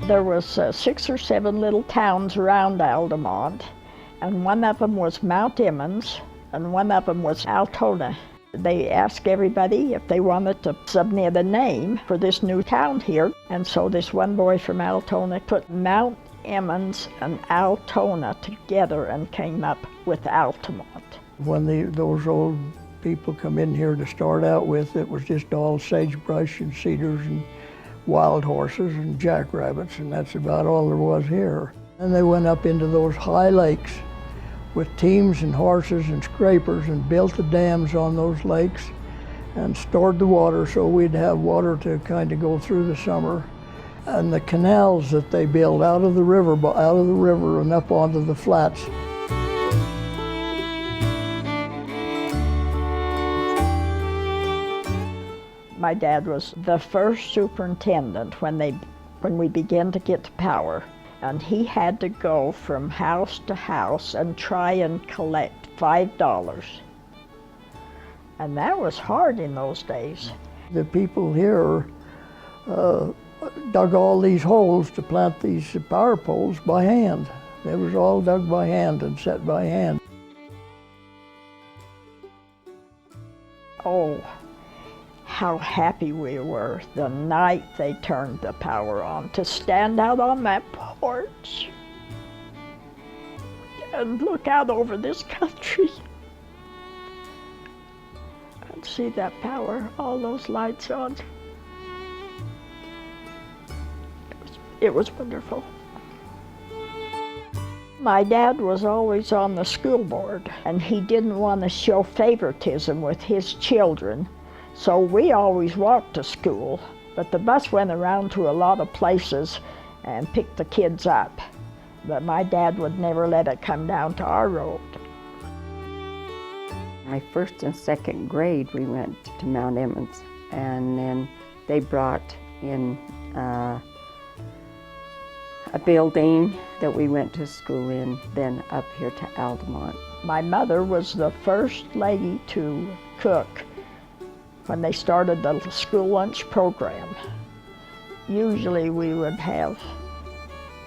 There was 6 or 7 little towns around Altamont, and one of them was Mount Emmons, and one of them was Altamont. They asked everybody if they wanted to submit a name for this new town here, and so this one boy from Altamont put Mount Emmons and Altamont together and came up with Altamont. When those old people come in here to start out with, it was just all sagebrush and cedars and wild horses and jackrabbits, and that's about all there was here. And they went up into those high lakes with teams and horses and scrapers and built the dams on those lakes and stored the water so we'd have water to kind of go through the summer. And the canals that they built out of the river and up onto the flats. My dad was the first superintendent when we began to get to power. And he had to go from house to house and try and collect $5. And that was hard in those days. The people here dug all these holes to plant these power poles by hand. They was all dug by hand and set by hand. Oh, how happy we were the night they turned the power on, to stand out on that porch and look out over this country and see that power, all those lights on. It was wonderful. My dad was always on the school board, and he didn't want to show favoritism with his children. So we always walked to school, but the bus went around to a lot of places and picked the kids up. But my dad would never let it come down to our road. My first and second grade, we went to Mount Emmons, and then they brought in a building that we went to school in, then up here to Altamont. My mother was the first lady to cook when they started the school lunch program. Usually we would have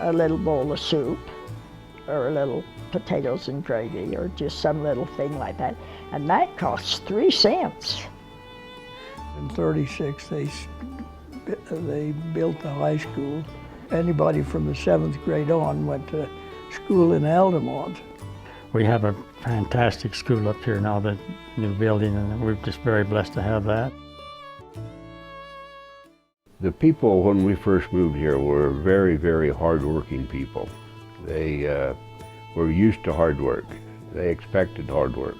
a little bowl of soup or a little potatoes and gravy or just some little thing like that. And that cost 3 cents. In '36, they built the high school. Anybody from the 7th grade on went to school in Altamont. We have a fantastic school up here now, the new building, and we're just very blessed to have that. The people when we first moved here were very, very hard-working people. They were used to hard work. They expected hard work.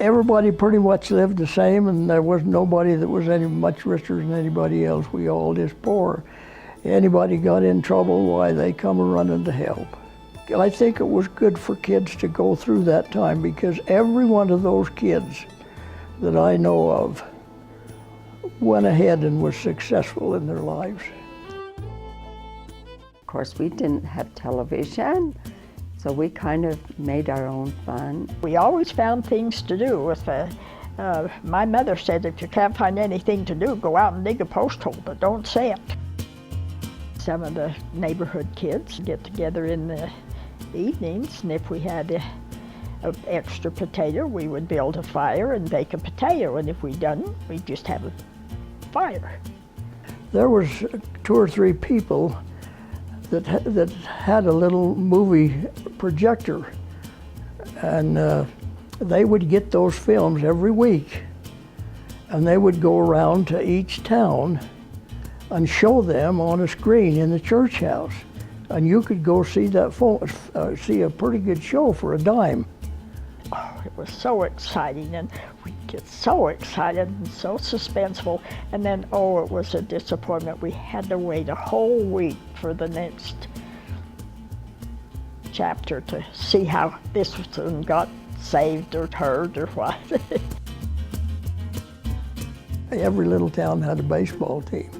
Everybody pretty much lived the same, and there was nobody that was any much richer than anybody else. We all just poor. Anybody got in trouble, why, they come running to help. I think it was good for kids to go through that time, because every one of those kids that I know of went ahead and was successful in their lives. Of course, we didn't have television, so we kind of made our own fun. We always found things to do. My mother said, if you can't find anything to do, go out and dig a post hole, but don't say it. Some of the neighborhood kids get together in the evenings, and if we had an extra potato, we would build a fire and bake a potato, and if we didn't, we'd just have a fire. There was 2 or 3 people that had a little movie projector, and they would get those films every week, and they would go around to each town and show them on a screen in the church house. And you could go see see a pretty good show for a dime. Oh, it was so exciting, and we'd get so excited and so suspenseful. And then, oh, it was a disappointment. We had to wait a whole week for the next chapter to see how this one got saved or heard or what. Every little town had a baseball team.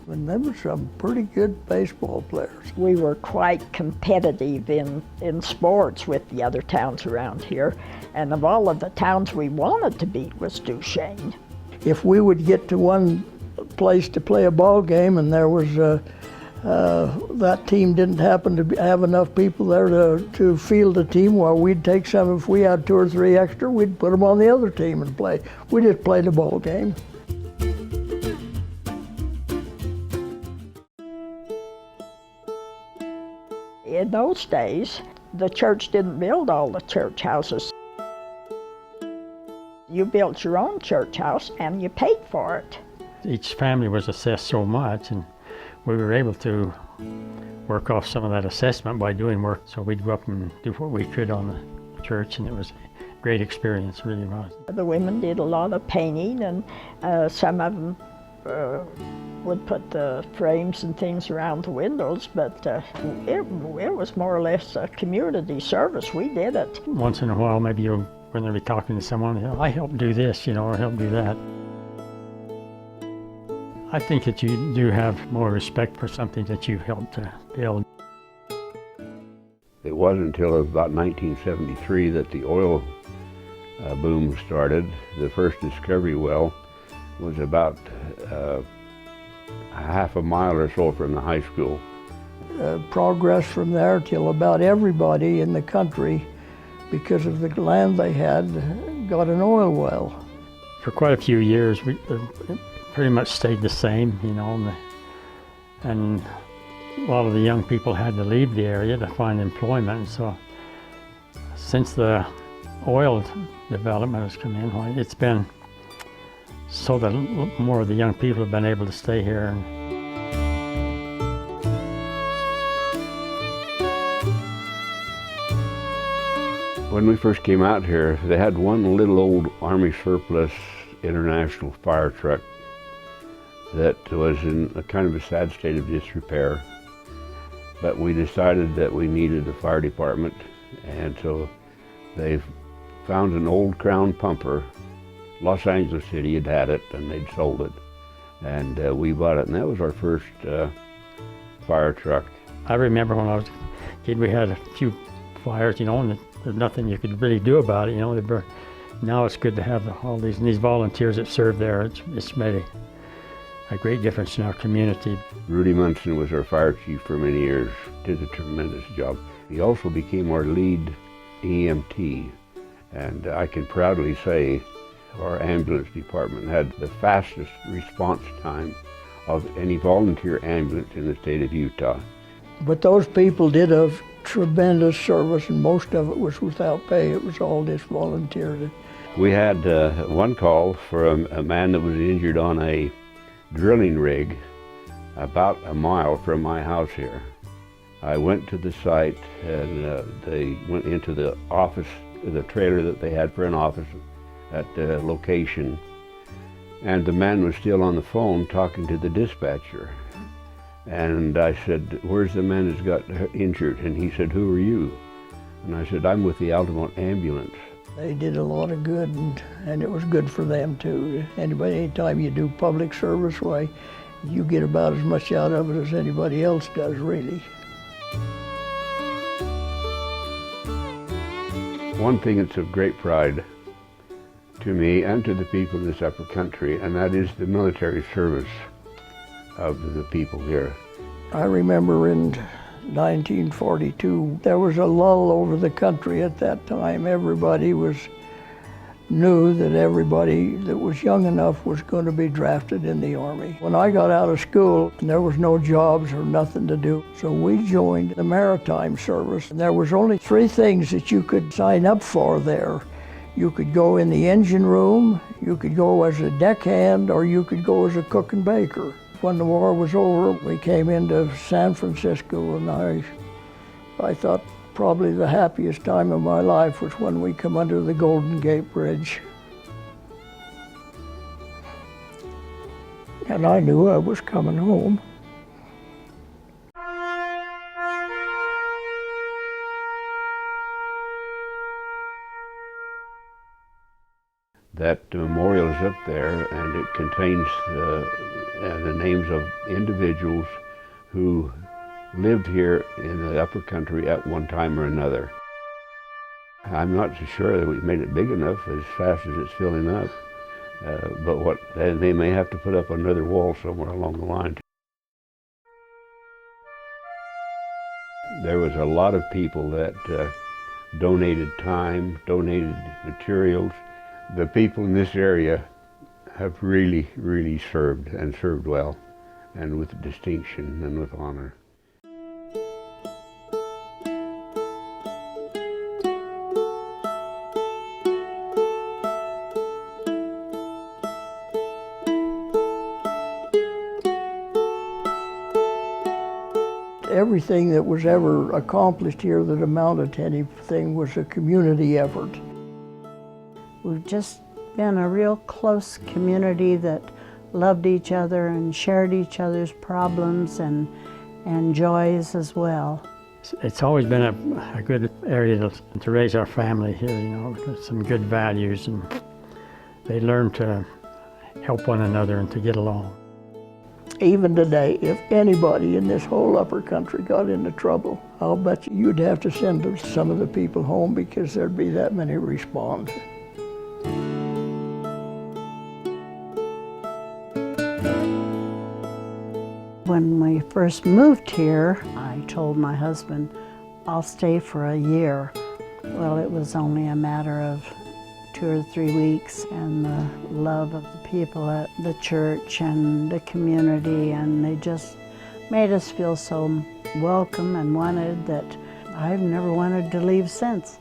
And there were some pretty good baseball players. We were quite competitive in sports with the other towns around here. And of all of the towns we wanted to beat was Duchesne. If we would get to one place to play a ball game and there was That team didn't happen to have enough people there to field a team. Well, we'd take some, if we had 2 or 3 extra, we'd put them on the other team and play. We just played a ball game. In those days, the church didn't build all the church houses. You built your own church house and you paid for it. Each family was assessed so much, and we were able to work off some of that assessment by doing work. So we'd go up and do what we could on the church, and it was a great experience, really was. The women did a lot of painting, and some of them would put the frames and things around the windows, but it was more or less a community service. We did it. Once in a while, maybe you'll when they'll be talking to someone, I helped do this, or help do that. I think that you do have more respect for something that you helped to build. It wasn't until about 1973 that the oil boom started. The first discovery well was about half a mile or so from the high school. Progress from there till about everybody in the country, because of the land they had, got an oil well. For quite a few years, we pretty much stayed the same, and a lot of the young people had to leave the area to find employment. So since the oil development has come in, it's been so that more of the young people have been able to stay here. When we first came out here, they had one little old Army surplus International fire truck that was in a kind of a sad state of disrepair. But we decided that we needed a fire department, and so they found an old Crown pumper. Los Angeles City had had it, and they'd sold it, and we bought it, and that was our first fire truck. I remember when I was a kid, we had a few fires, and there's nothing you could really do about it. Now it's good to have all these volunteers that serve there. It's made a great difference in our community. Rudy Munson was our fire chief for many years, did a tremendous job. He also became our lead EMT, and I can proudly say our ambulance department had the fastest response time of any volunteer ambulance in the state of Utah. But those people did a tremendous service, and most of it was without pay. It was all just volunteered. We had one call for a man that was injured on a drilling rig about a mile from my house here. I went to the site, and they went into the office, the trailer that they had for an office at the location, and the man was still on the phone talking to the dispatcher. And I said, "Where's the man that's got injured?" And he said, "Who are you?" And I said, "I'm with the Altamont ambulance." They did a lot of good, and it was good for them too. Anytime you do public service, why, you get about as much out of it as anybody else does, really. One thing that's of great pride to me and to the people in this upper country, and that is the military service of the people here. I remember in 1942, there was a lull over the country at that time. Everybody knew that everybody that was young enough was going to be drafted in the Army. When I got out of school, there was no jobs or nothing to do, so we joined the maritime service. And there was only 3 things that you could sign up for there. You could go in the engine room, you could go as a deckhand, or you could go as a cook and baker. When the war was over, we came into San Francisco, and I thought probably the happiest time of my life was when we come under the Golden Gate Bridge. And I knew I was coming home. That memorial is up there, and it contains the names of individuals who lived here in the upper country at one time or another. I'm not so sure that we've made it big enough as fast as it's filling up, but they may have to put up another wall somewhere along the line. There was a lot of people that donated time, donated materials. The people in this area have really, really served, and served well, and with distinction and with honor. Everything that was ever accomplished here that amounted to anything was a community effort. We've just been a real close community that loved each other and shared each other's problems and joys as well. It's always been a good area to raise our family here, you know, with some good values, and they learn to help one another and to get along. Even today, if anybody in this whole upper country got into trouble, I'll bet you'd have to send some of the people home because there'd be that many respond. When we first moved here, I told my husband, I'll stay for a year. Well, it was only a matter of 2 or 3 weeks, and the love of the people at the church and the community, and they just made us feel so welcome and wanted that I've never wanted to leave since.